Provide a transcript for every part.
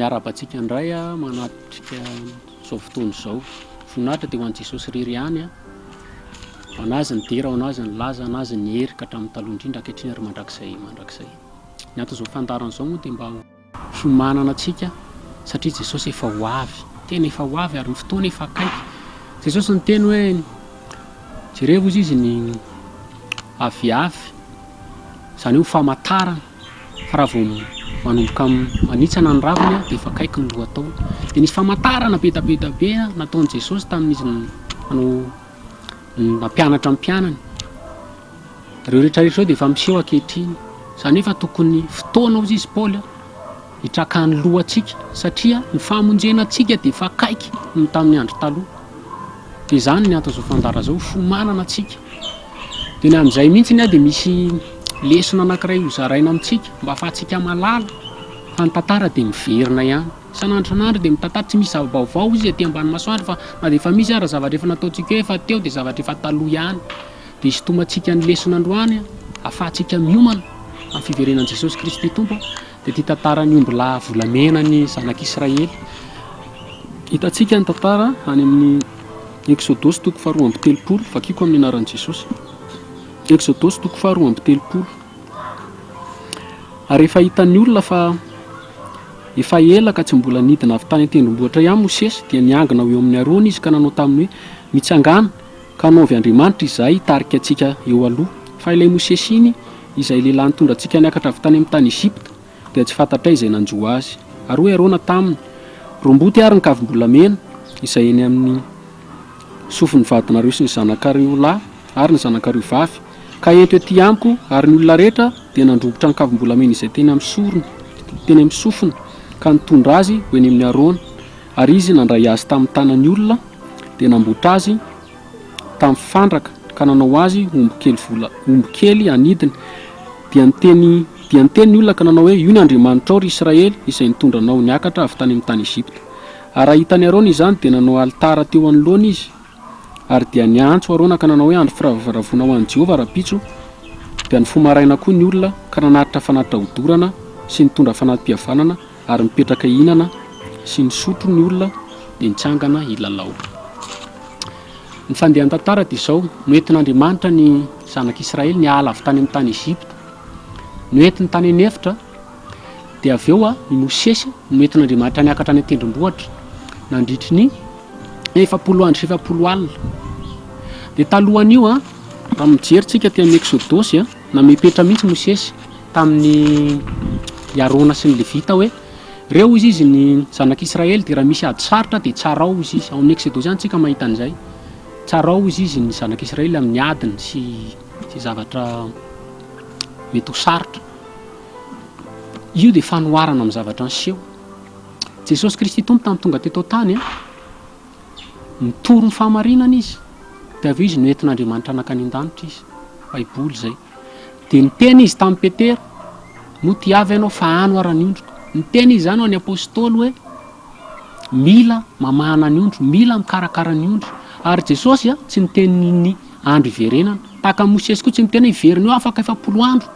miarabantsika indray manatrika zao fotoana zao. Voninahitra dia ho an'i Jesosy irery ihany ho anazy ny dera, ho anazy ny laza, ho anazy ny hery ka hatramin'ny taloha indrindra ankehitriny ary mandrakizay. Ny antony izao fandarana izao moa dia mba fiomanana antsika satria Jesosy efa ho avy, tena efa ho avy ary ny fotoana efa akaiky. Jesosy ny teny hoe jereo izy izy ny aviavy, izany hoe ho famantarana fa raha vao manomboka manitsana ny raviny dia efa akaiky ny lohatao. Dia nisy famantarana be nataon'i Jesosy tamin'izy nampianatra ny mpianany. Ireo rehetrarehetra dia efa miseho ankehitriny. Izany hoe fa tokony fotoana hozy izy Paoly hitrakany lohantsika satria ny fahamonjena antsika dia efa akaiky ny tamin'ny andro taloha. Dia izany ny antony izao fandarana izao, fomanana antsika. Dia ny amin'izay mihitsy dia misy lesona anankiray hozaraina amintsika mba ahafahantsika malala fa ny tantara dia miverina ihany. Isan'andro isan'andro dia mitantara, tsy misy zava-baovao izy aty ambany masoandro fa na dia efa misy ary zavatra efa nataontsika efa teo dia zavatra efa taloha ihany. Dia isotomantsika ny lesona androany ahafahantsika miomana amin'ny fiverenan'i Jesosy Kristy Tompo. Dia ty tantara ny omby lahy volamena ny zanak'Israely. Hitantsika ny tantara any amin'ny Exodosy 2:10, vakiko amin'ny anaran'i Jesosy. Exodosy 2:10. Ary efa hitan'ny olona fa efa ela ka tsy mbola nidina avy tany an-tendrombohitra ihany Mosesy dia niangona eo amin'ny Arona izy ka nanao taminy hoe mitsangana ka anaovy Andriamanitra izay hitarika antsika eo aloha. Fa ilay Mosesy iny izay lehilahy nitondra antsika niakatra avy tany amin'ny tany Ezipta dia tsy fantatra izay nanjo azy. Ary hoe Arona taminy romboty ary ny kavim-bolamena izay eny amin'ny sofin'ny vadinareo sy ny zanakareo lahy ary ny zanakareo vavy ka ento ety amiko ary ny olona rehetra dia nandrobotra ny kavim-bolamena izay teny amin'ny sorony, teny amin'ny sofiny ka nitondra azy ho eny amin'ny Arona. Ary izy nandray azy tamin'ny tanan'ny olona dia namboatra azy tamin'ny fandraka ka nanao azy omby kely anidiny. Dia niteny ny olona ka nanao hoe io ny Andriamanitra ao ry Israely izay nitondra anao niakatra avy tany amin'ny tany Ezipta. Ary ahitany Arona izany dia nanao alitara teo anoloana izy. Ary dia niantso Arona ka nanao hoe andro firavoravoana ho an'i Jehovah rapitso. Dia nifomaraina koa ny olona ka nanatitra fanatitra hodorana sy nitondra fanatim-pihavanana ary mipetraka hinana sy ny sotro ny olona dia nitsangana ilalao. Ny fandehan'ny tantara dia izao, noentin'Andriamanitra ny zanak'Israely niala avy tany amin'ny tany Ezipta, noentiny tany anefitra. Dia avy eo i Mosesy noentin'Andriamanitra niakatra any an-tendrombohitra nandritry ny 400 andro sy 400 alina. Dia talohan'io raha mijery tsika ty amin'ny Exodosy na mipetra mihitsy Mosesy tamin'ny Arona sy ny Levita hoe reo izy ny zanak'Israely dia raha misy ady sarotra dia tsara ao izy. Ao amin'ny Exodosy ihany tsika mahita an'izay. Tsara ao izy ny zanak'Israely amin'ny adiny sy zavatra mety ho sarotra. Io dia fanoharana amin'ny zavatra niseho. Jesosy Kristy Tompo tamin'ny tonga teto tany nitoro ny fahamarinana izy. Dia avy izy noentin'Andriamanitra nakany an-danitra izy. Baiboly izay. Dia niteny izy tamin'ny Petera, mo ty avy ianao fa hano ara ny ondroko. Niteny izy izany ho an'ny apôstôly hoe mila mamahana ny ondro, mila mikarakara ny ondro. Ary Jesosy tsy niteny ny andro iverenana. Tahaka Mosesy koa tsy niteny iverina eo afaka 400 andro.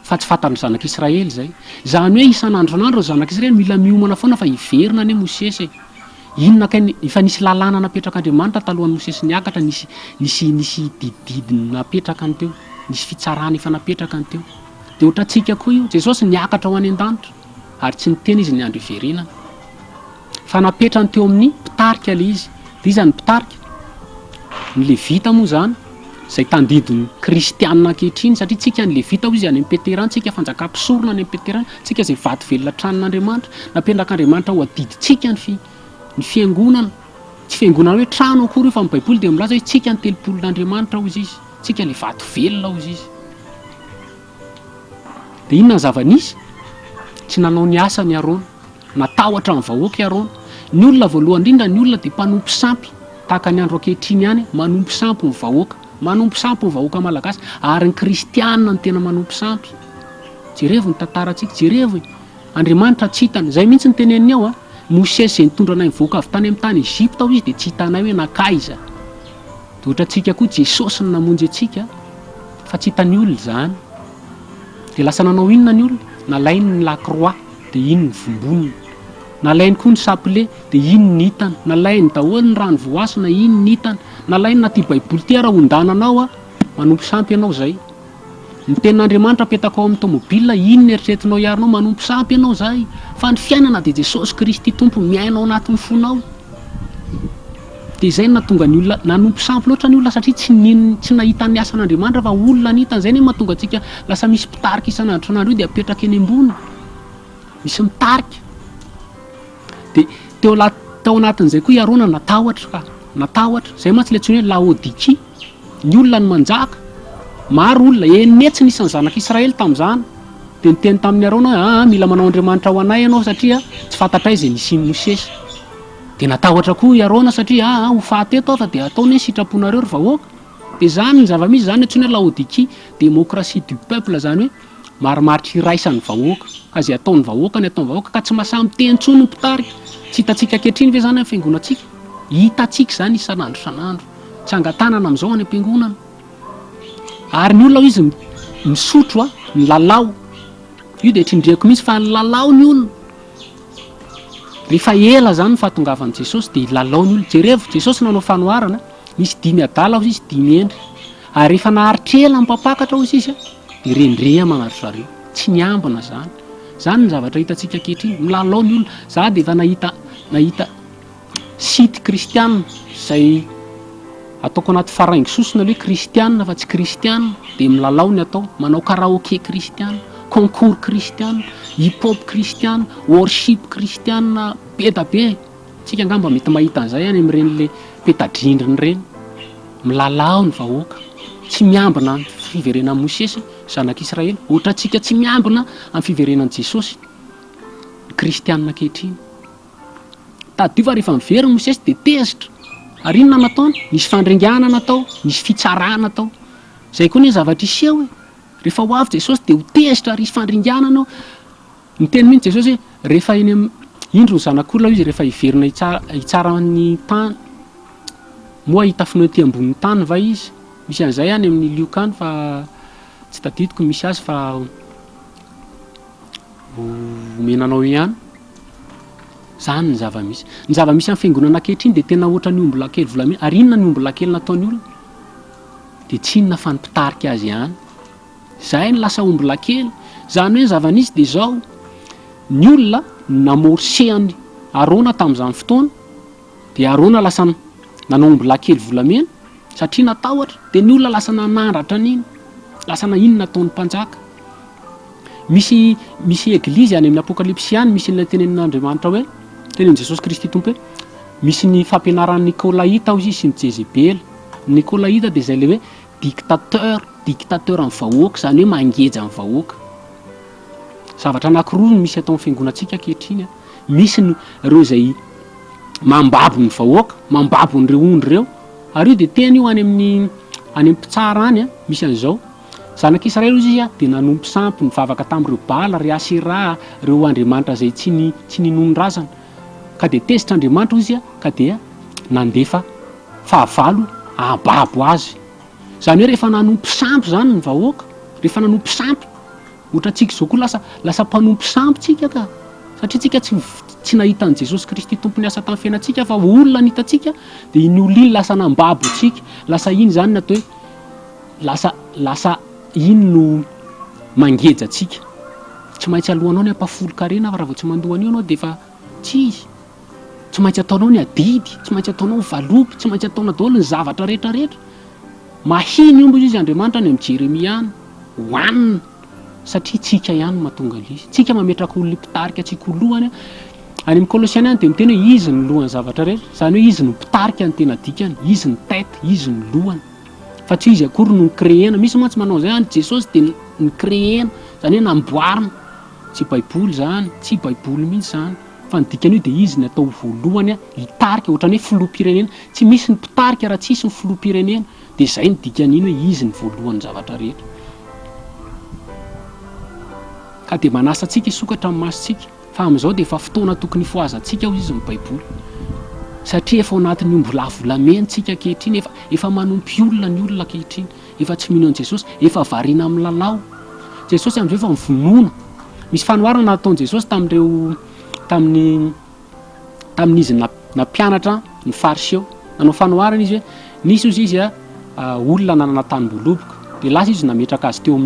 Fa tsy fantan'ny zanak'Israely izay. Izany hoe isan'andro n'andro zanak'Israely mila miomana foana fa iverina ane Mosesy. Inona kay efa nisy lalàna napetraka Andriamanitra talohan'ny Mosesy niakatra, nisy dididiny napetraka ny teo, nisy fitsarana efa napetraka ny teo. Dia ohatra antsika koa io, Jesosy niakatra ho any an-danitra ary tsy niteny izy ny andro iverenana. Fa napetrany teo amin'ny mpitarika ilay izy. Dia iza ny mpitarika? Ny Levita moa izany izay tandidiny kristianina ankehitriny satria tsika ny Levita izy any amin'ny Peterana, tsika fanjakam-pisorona any amin'ny Peterana, tsika izay vady velona tranon'Andriamanitra, napendrak'Andriamanitra ho adiditsika ny fiangonana. Tsy fiangonana hoe trano akory io fa ny Baiboly dia milaza hoe tsika ny telopolon'Andriamanitra hozy izy, tsika ilay vady velona hozy izy. Dia inona ny zava-nisy? Tsy nanao ny asa ny Arona, natahotra ny vahoaka i Arona. Ny olona voalohany indrindra ny olona dia mpanompo sampy tahaka ny andro ankehitriny ihany, manompo sampy ny vahoaka, manompo sampy ny vahoaka malagasy ary ny kristianina ny tena manompo sampy. Jerevo ny tantarantsika, jerevo Andriamanitra tsy hitany. Izay mihitsy ny teneniny ao Mosesy izay nitondra anay nivoaka avy tany amin'ny tany Ezipta ao izy dia tsy hitanay hoe nakaiza. Dia ohatra antsika koa Jesosy ny namonjy antsika fa tsy hitany olona izany. Dia lasa nanao inona ny olona? Nalainy ny lakroa dia iny ny vomboniny. nalainy koa ny sampile dia ino ny hitany, nalainy daholo ny rano voasina, ino ny hitany, nalainy na ty baiboly ty raha hondananao a manompo sampy ianao zay. Ny tenin'Andriamanitra apetaka ao amin'ny tômôbila, ino ny eritreretinao iarinao, manompo sampy ianao zay. Fa ny fiainana dia Jesosy Kristy tompo miainao anatin'ny fonao. Dia izay nahatonga ny olona nanompo sampy loatra ny olona satria tsy nahita ny asan'Andriamanitra fa olona nitany. Zay ny mahatonga antsika lasa misy mpitarika isan'andro isan'andro io dia apetraka eny ambony, misy mitarika. Dia tao anatin'izay koa iarona natahotra zay mantsy le antsoina hoe Laodikia, ny olona ny manjaka. Maro olona eny tsy nisy ny zanak'Israely tamin'izany dia niteny tamin'ny arona mila manao Andriamanitra ho anay ianao satria tsy fantatray izay nisian'i Mosesy. Dia natahotra koa iarona satria ho faty eto fa dia ataony sitraponareo ry vahoaka. Dia zany ny zava-misy zany antsoina hoe Laodikia, démocratie du peuple, zany hoe marimaritra iraisany vahoaka, ka izay ataon'ny vahoaka ny ataon'ny vahoaka ka tsy mahasampy teny intsony ny mpitarika. Tsy hitantsika ankehitriny ve zany amin'ny fiangonantsika? Hitantsika zany isan'andro isan'andro, tsy angatanana amin'izao any am-piangonana. Ary ny olona izy misotro ny lalao, io dia trindriako mihitsy fa ny lalao ny olona. Rehefa ela zany ny fahatongavan'i Jesosy dia lalao ny olona. Jereo Jesosy nanao fanoharana, misy 5 adala hozy izy 5 endry. Ary rehefa naharitra ela mipampakatra hozy izy dia rendrea magnaritra zareo, tsy niambina zany. Zany ny zavatra hitantsika ankehitriny, milalao ny olona. Za dia efa nahita site kristianina izay ataoko anaty faraingy sosina hoe kristianina fa tsy kristianina, dia milalao ny atao, manao karaoké kristianina, concours kristianina, hip-hop kristianina, worship kristianina be da be. Tsika angamba mety mahita an'izay any amin'ireny le petadrindriny ireny. Milalao ny vahoaka, tsy miambina amin'ny fiverenan'i Mosesy zanak'Israely, ohatra antsika tsy miambina amin'ny fiverenan'i Jesosy kristianina ankehitriny. Tadio fa rehefa mivery Mosesy dia tezitra. Ary inona nataony? Nisy fandringana natao, nisy fitsarana natao. Zay koa ny zavatra iseho hoe rehefa ho avy Jesosy dia ho tezitra ary hisy fandringana anao. Niteny mihitsy Jesosy hoe rehefa eny indro ny zanak'olona izy rehefa hiverina hitsara ny tany, moa hita finoety ambonin'ny tany va izy. Misy an'izay any amin'ny liokany fa tsy tadidiko misy azy fa omenanao ihany. Zany ny zava-misy. Ny zava-misy amin'ny fiangonana ankehitriny dia tena ohatra ny omby lahy kely volamena. Ary inona ny omby lahy kely nataony olona? Dia tsy inona fa ny mpitarika azy ihany. Zay ny lasa omby lahy kely. Zany hoe zava-misy dia izao, ny olona namorsehany Arona tamin'izany fotoana, dia Arona lasa nanao omby lahy kely volamena satria natahotra, dia ny olona lasa nanandratra an'iny, lasa na inona nataon'ny mpanjaka. Misy eglizy any amin'ny apokalipsy any, misy ilay tenenin'Andriamanitra hoe, tenenin' Jesosy Kristy tompo hoe misy ny fampianaran'ny Nikolaïta ao izy sy ny Jezebely. Nikolaïta dia izay le hoe dictateur amin'ny vahoaka, zany hoe mangeja amin'ny vahoaka. Zavatra anankiroa no misy atao amin'ny fiangonantsika ankehitriny. Misy ireo izay mambabo ny vahoaka, mambabo n'ireo ondry ireo. Ary io dia teny io any amin'ny mpitsara any misy an'izao. Zanak'Israely izy dia nanompo sampy nivavaka tamin'ireo Bala, ry Asera, ireo andriamanitra izay tsy ninonondrazana. Ka dia tezitra Andriamanitra izy ka dia nandefa fahavalo ababo azy. Zany hoe rehefa nanompo sampy zany ny vahoaka, rehefa nanompo sampy, ohatra antsika izao koa lasa mpanompo sampy tsika ka. Satria tsika tsy nahita an'i Jesosy Kristy tompony asa tamin'ny fiainantsika fa olona ny hitantsika, dia iny olona iny lasa nambabo antsika. Lasa iny zany ny atao hoe lasa iny no mangeja antsika. Tsy maintsy alohanao ny ampafolo-karena fa raha vao tsy mandoa an'io anao dia efa tsy izy. Tsy maintsy ataonao ny adidy, tsy maintsy ataonao ny valopy, tsy maintsy ataonao daholo ny zavatra rehetrarehetra. Mahiny omby izy Andriamanitra any amin'ny Jeremia any, hoanina satria tsika ihany mahatonga izy. Tsika mametraka olona mpitarika antsika ho lohany. Any amin'ny Kolosiana any dia miteny hoe izy ny lohan'ny zavatra rehetra, zany hoe izy no mpitarika ny tena dikany, izy ny tête, izy ny lohany. Fa tsy izy akory no nikréena. Misy mantsy manao izay any Jesosy dia nikréena, zany hoe namboarina. Tsy baiboly zany, tsy baiboly mihitsy zany. Fa ny dikan'io dia izy ny atao voalohany hitarika, ohatran'ny hoe filoham-pirenena. Tsy misy ny mpitarika raha tsisy ny filoham-pirenena. Dia izay ny dikan'iny hoe izy ny voalohany zavatra rehetra. Ka dia manasa antsika hisokatra amin'ny masontsika. Fa amin'izao dia efa fotoana tokony hifoazantsika ho izy ny baiboly. Satria efa ao anatin'ny mbola volamentsika ankehitriny, efa manompy olona ny olona ankehitriny, efa tsy mino an'i Jesosy, efa variana amin'ny lalao. Jesosy amin'izao efa mivonoana. Misy fanoharana nataon'i Jesosy tamin'ny tamin'izy nampianatra ny fariseo nanao fanoharana izy hoe nisy ozy izy olona nanana tany-boloboka de lasa izy nametraka azy teo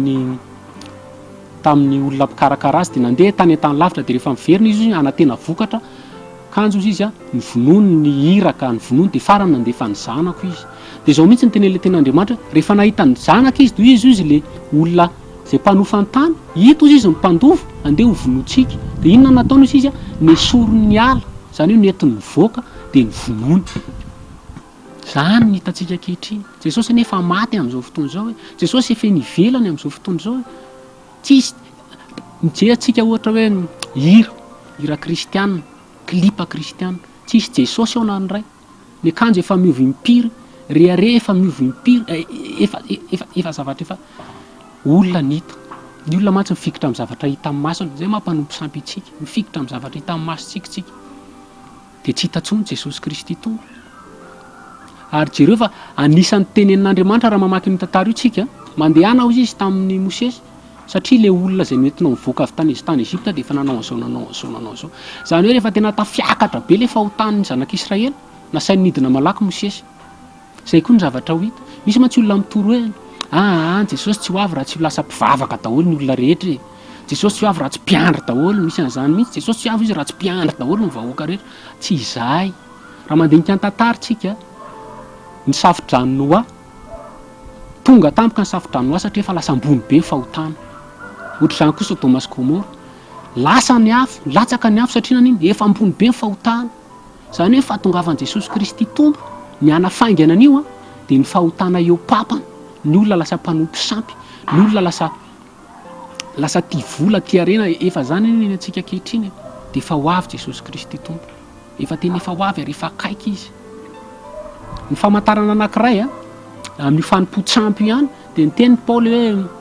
tamin'ny olona mpikarakara azy de nandeha tany an-tany lavitra de rehefa miverina izy anatena vokatra kanjo izy izy ny vonono ny iraka ny vonono de farany nandefa ny zanako izy de zao mihitsy ny tenele ten'Andriamanitra rehefa nahita ny zanaka izy de izy le olona zay mpanofa ny tany hito izy ny mpandova andeha ho vonotsika de inona nataony izy ny esoron'ny ala zany hoe nentin'ny voaka de ny vonono zany ny hitantsika ankehitriny Jesosy nefa maty amin'izao fotoana zao hoe Jesosy efa nivelany amin'izao fotoana zao hoe tsisy mijeantsika ohatra hoe hira kristianina klipa kristianina tsisy Jesosy ao na ny ray ny akanjo efa miovy mimpiry rehare efa miovy mimpiry efa zavatra efa olona nita ny olona mantsy mifikitra amin'ny zavatra hita amin'ny masony zay mampanompo sampy itsika mifikitra amin'ny zavatra hita amin'ny masontsika de tsy hita tsony Jesosy Kristy tonga ary jereo fa anisan'ny tenenin'Andriamanitra raha mamaky ny tantara io tsika mandehana ao izy tamin'ny Mosesy satria le olona zay nentinao mivoaka avy tany Ezipta de efa nanao an'izao zany hoe rehefa tena tafiakatra be le fahotan'ny zanak'Israely nasainy nidina malaky Mosesy zay koa ny zavatra ho hita misy mantsy olona mitoro hoe Jesosy tsy ho avy raha tsy lasa mpivavaka daholo ny olona rehetra Jesosy tsy ho avy raha tsy mpiandry daholo misy an'izany mihitsy Jesosy tsy ho avy izy raha tsy mpiandry daholo ny vahoaka rehetra tsy izay raha mandinika ny tantaritsika ny safodrany Noa tonga tampoka ny safodrany Noa satria efa lasa ambony be ny fahotana ohatr'izany koa Sodoma sy Gomora lasa ny afo latsaka ny afo satria naniny efa ambony be ny fahotana zany hoe fahatongavan'i Jesosy Kristy tombo ny anafaingana an'io de ny fahotana eo papana ny olona lasa mpanompo sampy ny olona lasa tia vola tia arena efa zany ny antsika ankehitriny de efa ho avy Jesosy Kristy tombo efa tena efa ho avy ary efa akaiky izy ny famantarana anankiray amin'ny fanompo-tsampy ihany de ny teny Paoly hoe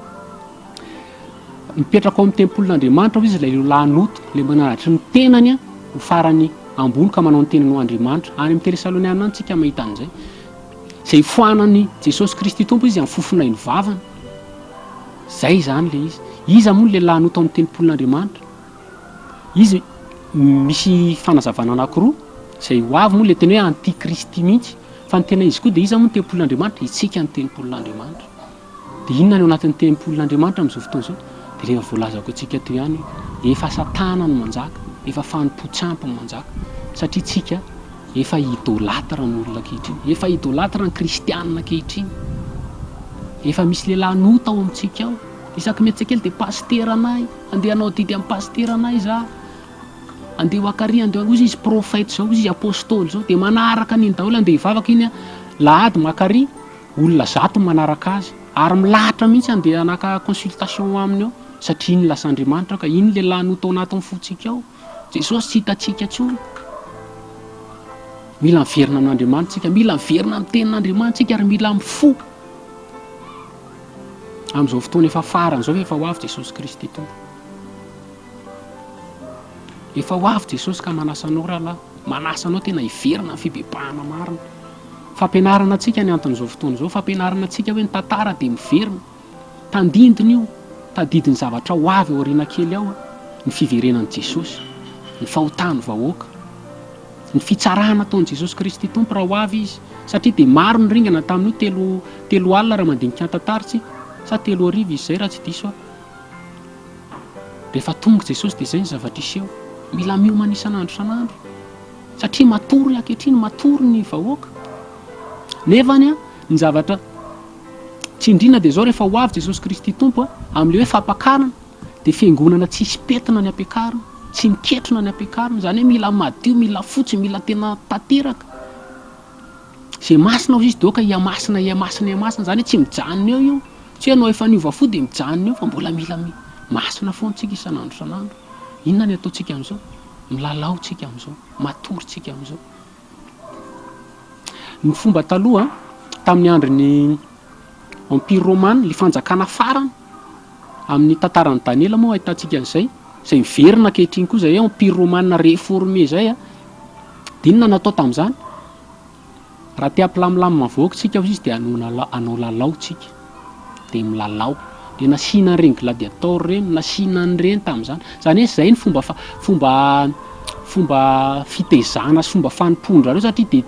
mipetraka ao amin'ny tempolin'Andriamanitra izy ilay lahanoto le mananatry ny tenany ho farany ambony ka manao ny tenany Andriamanitra any amin'ny Tesaloniana any tsika mahita an'izay zay foanany Jesosy Kristy tompo izy amin'ny fofonay ny vavany zay zany le izy moa le lahanoto amin'ny tempolin'Andriamanitra izy misy fanazavana anankiroa zay ho avy moa le teny hoe antikristy mihitsy fa ny tena izy koa de izy moa ny tempolin'Andriamanitra itsika ny tempolin'Andriamanitra de inona ny ao anatin'ny tempolin'Andriamanitra amin'izao fotoana izao de rehefa voalazako antsika teo ihany efa satana no manjaka efa fanompo-tsampy no manjaka satria tsika efa idolatra ny olona ankehitriny efa idolatra ny kristianina ankehitriny efa misy le lanota ao amintsika ao isaky mety kely de pastera anay andeha anao didy amin'ny pastera anay za andeha ho akary andeha ozy izy prophète zao izy apôstôly zao de manaraka an'iny daholo andeha hivavaka iny lahady makary olona zato manaraka azy ary milahatra mihitsy andeha anaka consultation aminy ao satria iny lasa Andriamanitra ka iny le lanota ao anatin'ny fotsika ao Jesosy tsy hitatsika tsony mila miverina amin'Andriamanitra tsika mila miverina amin'ny tenin'Andriamanitra tsika ary mila mifo amin'izao fotoana efa farany zao efa ho avy Jesosy Kristy tompo efa ho avy Jesosy ka manasanao rahalahy manasanao tena hiverina ny fibebahana marina fampianarana antsika ny anton'izao fotoana zao fampianarana antsika hoe ny tantara de miverina tandindiny io tadidiny zavatra ho avy ao aoriana kely ao ny fiverenan'i Jesosy ny fahotany vahoaka ny fitsarana ataon'i Jesosy Kristy tompo raha ho avy izy satria de maro ny ringana tamin'io telo alina raha mandinika ny tantaritsy sa 3 arivo izy zay raha tsy diso rehefa tonga Jesosy de zay ny zavatra iseho mila miomana isan'andro san'andro satria matory ankehitriny matory ny vahoaka nefany ny zavatra tsy indrina de zao rehefa ho avy Jesosy Kristy tompo amin'le hoe fampiakarana de fiangonana tsisy petina ny ampiakarana tsy miketrona ny ampiakarana zany hoe mila madio mila fotsy mila tena tanteraka zay masina ao izy doka iamasina zany hoe tsy mijanona eo io tsy hoe anao efa niova fo de mijanona eo fa mbola mila masina foantsika isan'andro san'andro inona ny ataontsika amin'izao milalaotsika amin'izao matorytsika amin'izao ny fomba taloha tamin'ny andron'ny empire romane le fanjakana farany amin'ny tantaran'ny Daniela moa ahitantsika an'izay zay miverina ankehitriny koa zay empire romane réformé zay de inona natao tamin'izany raha te hampilamilamy mavoaka tsika izy de anao lalao tsika de milalao de nasiana reny gladiator reny nasiana ny reny tamin'izany zany hoe zay ny fomba fomba fitezana sy fomba fanompondra reo satria de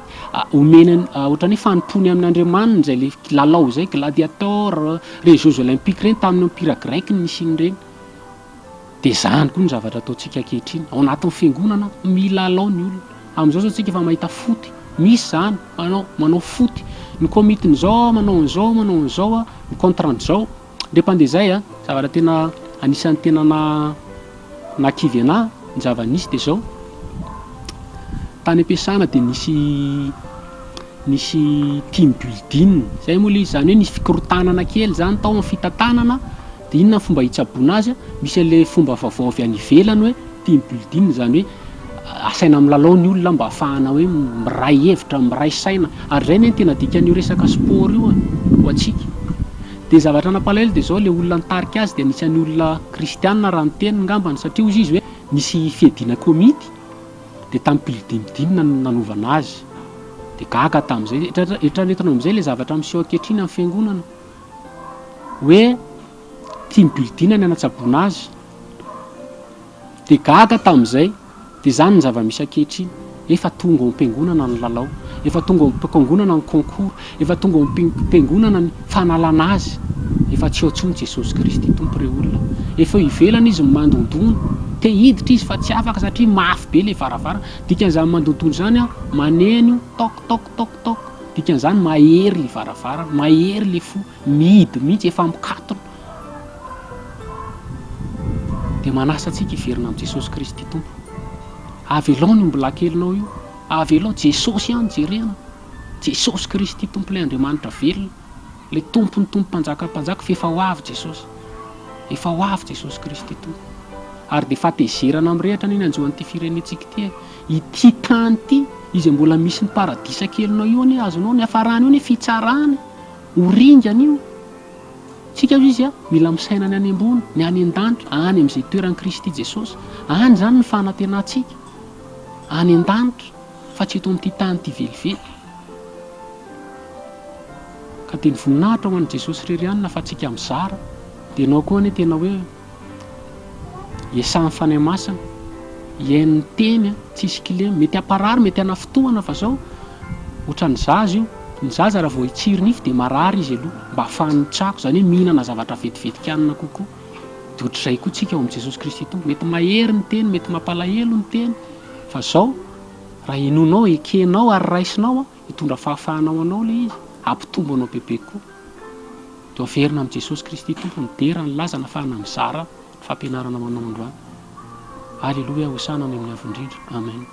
omena ohatrany hoe fanompony amin'Andriamanina zay le lalao zay gladiateur re jeux olympiques reny tamin'ny empira grec ny nisiny reny. De zany koa ny zavatra ataontsika ankehitriny ao anatin'ny fiangonana milalao ny olona. Am'izao zao tsika fa mahita foty, misy zany manao foty, ny komitiny zao manao an'izao ny contrainte zao. Depende zay zavatra tena anisan'ny tena nakivy anahy ny zava-nisy de zao tany am-piasana de nisy team building zay moa le zany hoe nisy fikorotanana kely zany tao amin'ny fitantanana. De inona ny fomba hitsaboana azy misy an'le fomba vaovao avy any ivelany hoe team building zany hoe asaina milalao ny olona mba ahafahana hoe miray hevitra miray saina ary zay ny tena dikan'io resaka sport io ho antsika. De zavatra nampalahelo de zao le olona nitarika azy de anisan'ny olona kristianina raha ny teniny ngambany satria ozy izy hoe nisy fiadiana komity de tamin'ny building nanovana azy de gaga tamin'izay etranetanao am'izay le zavatra miseho ankehitriny amin'ny fiangonana hoe team building ny anatsaboana azy de gaga tamin'izay. De zany ny zava-misy ankehitriny efa tonga ao am-piangonana ny lalao, efa tonga ao am-piangonana ny concours, efa tonga ao am-piangonana ny fanalana azy. Efa tsy ao intsony Jesosy Kristy tompo reo olona, efa ivelana izy mandondona te hiditra izy fa tsy afaka satria mafy be le varavara. Dikan'izany mandondona zany maneno tok dikan'izany mahery le varavara, mahery le fo mihidy mihitsy efa mikatona. De manasa antsika hiverina amin'i Jesosy Kristy tompo. Avelao ny mbola kelinao io, avelao Jesosy ihany jerena, Jesosy Kristy tompo le Andriamanitra velona, le tompony tompo mpanjaka fa efa ho avy Jesosy, efa ho avy Jesosy Kristy tompo. Ary de fatezerana mirehatra ny anjoan'ity firenentsika ity ity tany ity izy mbola misy ny paradisa kelinao io any azonao ny hafarany io ny fitsarany oringany io. Tsika izy mila misaina ny any ambony ny any an-danitra any amin'izay toeran'i Kristy Jesosy, any zany ny fanantenantsika any an-danitra fa tsy eto amin'ity tany ity velively. Ka teny voninahitra ho an'i Jesosy rerianina fa tsika mizara de anao koa ny tena hoe iasan'ny fanahy masina iain'ny teny tsisy kilemy mety aparary mety ana fotoana fa zao ohatran'ny zaza io ny zaza raha vao hitsiry nify de marary izy aloha mba ahafahany tsako zany hoe mihinana zavatra vetivetikanina kokoa. De ohatr'izay koa tsika ao amin'i Jesosy Kristy tompo mety mahery ny teny mety mampalahelo ny teny fa zao raha enonao ekenao ary raisinao hitondra fahafahanao anao le izy ampitombo anao bebe koa. De averina amin'i Jesosy Kristy tompo midera ny laza nafahana mizara fampianarana manao androany. Alleluia, hosana ny amin'ny avondrindra. Amen.